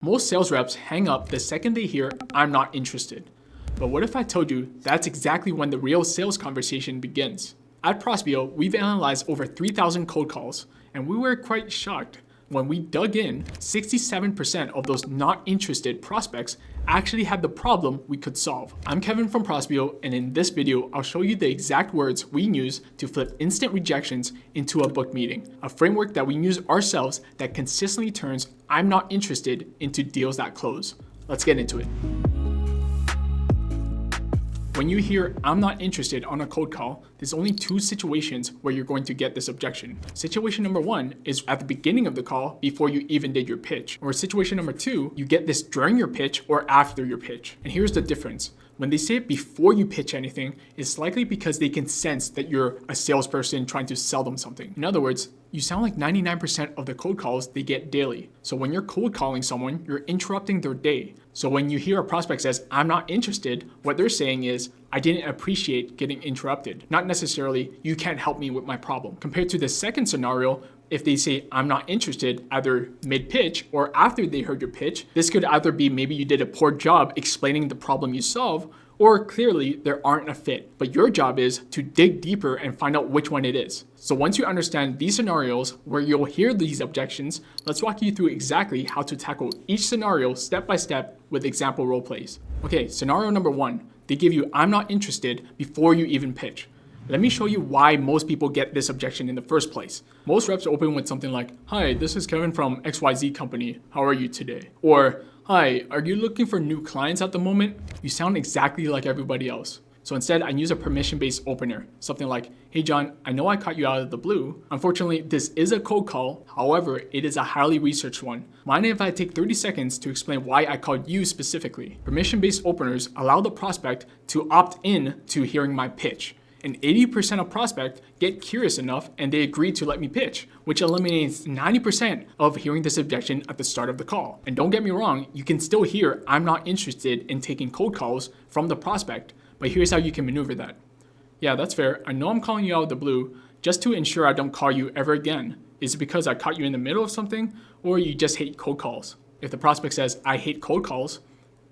Most sales reps hang up the second they hear, "I'm not interested." But what if I told you that's exactly when the real sales conversation begins? At Prospeo, we've analyzed over 3,000 cold calls, and we were quite shocked. When we dug in, 67% of those not interested prospects actually had the problem we could solve. I'm Kevin from Prospeo, and in this video, I'll show you the exact words we use to flip instant rejections into a book meeting, a framework that we use ourselves that consistently turns "I'm not interested" into deals that close. Let's get into it. When you hear "I'm not interested" on a cold call, there's only two situations where you're going to get this objection. Situation number one is at the beginning of the call before you even did your pitch. Or situation number two, you get this during your pitch or after your pitch. And here's the difference. When they say it before you pitch anything, it's likely because they can sense that you're a salesperson trying to sell them something. In other words, you sound like 99% of the cold calls they get daily. So when you're cold calling someone, you're interrupting their day. So when you hear a prospect says, "I'm not interested," what they're saying is, "I didn't appreciate getting interrupted." Not necessarily, "You can't help me with my problem." Compared to the second scenario, if they say, "I'm not interested," either mid-pitch or after they heard your pitch, this could either be maybe you did a poor job explaining the problem you solve, or clearly there aren't a fit. But your job is to dig deeper and find out which one it is. So once you understand these scenarios where you'll hear these objections, let's walk you through exactly how to tackle each scenario step by step with example role plays. Okay, scenario number one, they give you "I'm not interested" before you even pitch. Let me show you why most people get this objection in the first place. Most reps open with something like, "Hi, this is Kevin from XYZ company. How are you today?" Or, "Hi, are you looking for new clients at the moment?" You sound exactly like everybody else. So instead, I use a permission-based opener. Something like, "Hey John, I know I caught you out of the blue. Unfortunately, this is a cold call. However, it is a highly researched one. Mind if I take 30 seconds to explain why I called you specifically?" Permission-based openers allow the prospect to opt in to hearing my pitch. And 80% of prospects get curious enough and they agree to let me pitch, which eliminates 90% of hearing this objection at the start of the call. And don't get me wrong, you can still hear "I'm not interested" in taking cold calls from the prospect, but here's how you can maneuver that. "Yeah, that's fair. I know I'm calling you out of the blue. Just to ensure I don't call you ever again, is it because I caught you in the middle of something, or you just hate cold calls?" If the prospect says, "I hate cold calls,"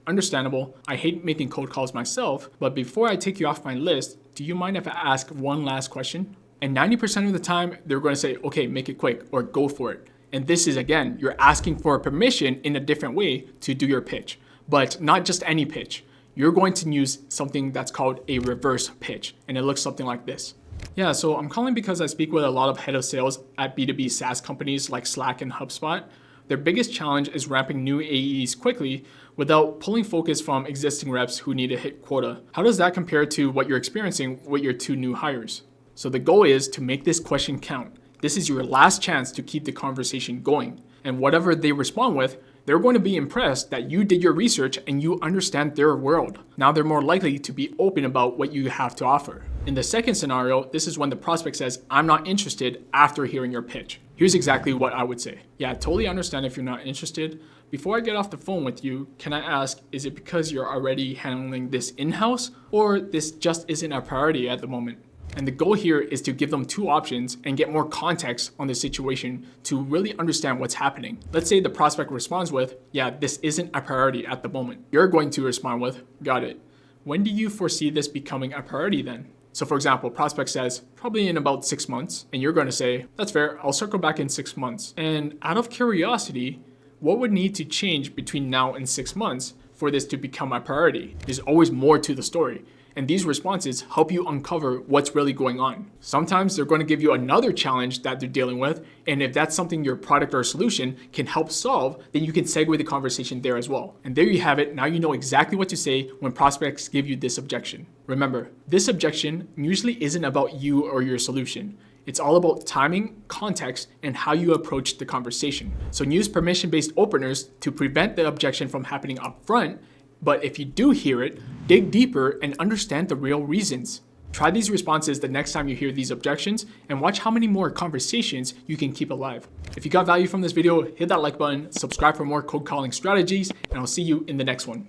understandable, I hate making cold calls myself, but before I take you off my list, do you mind if I ask one last question? And 90% of the time, they're going to say, "Okay, make it quick," or "Go for it." And this is, again, you're asking for permission in a different way to do your pitch, but not just any pitch. You're going to use something that's called a reverse pitch, and it looks something like this. "Yeah, so I'm calling because I speak with a lot of head of sales at B2B SaaS companies like Slack and HubSpot. Their biggest challenge is ramping new AEs quickly without pulling focus from existing reps who need to hit quota. How does that compare to what you're experiencing with your two new hires?" So the goal is to make this question count. This is your last chance to keep the conversation going. And whatever they respond with, they're going to be impressed that you did your research and you understand their world. Now they're more likely to be open about what you have to offer. In the second scenario, this is when the prospect says, "I'm not interested" after hearing your pitch. Here's exactly what I would say. "Yeah, I totally understand if you're not interested. Before I get off the phone with you, can I ask, is it because you're already handling this in-house, or this just isn't a priority at the moment?" And the goal here is to give them two options and get more context on the situation to really understand what's happening. Let's say the prospect responds with, "Yeah, this isn't a priority at the moment." You're going to respond with, "Got it. When do you foresee this becoming a priority then?" So for example, prospect says, "Probably in about 6 months." And you're going to say, "That's fair. I'll circle back in 6 months. And out of curiosity, what would need to change between now and 6 months for this to become a priority?" There's always more to the story. And these responses help you uncover what's really going on. Sometimes they're going to give you another challenge that they're dealing with. And if that's something your product or solution can help solve, then you can segue the conversation there as well. And there you have it. Now you know exactly what to say when prospects give you this objection. Remember, this objection usually isn't about you or your solution. It's all about timing, context, and how you approach the conversation. So use permission-based openers to prevent the objection from happening up front. But if you do hear it, dig deeper and understand the real reasons. Try these responses the next time you hear these objections and watch how many more conversations you can keep alive. If you got value from this video, hit that like button, subscribe for more cold calling strategies, and I'll see you in the next one.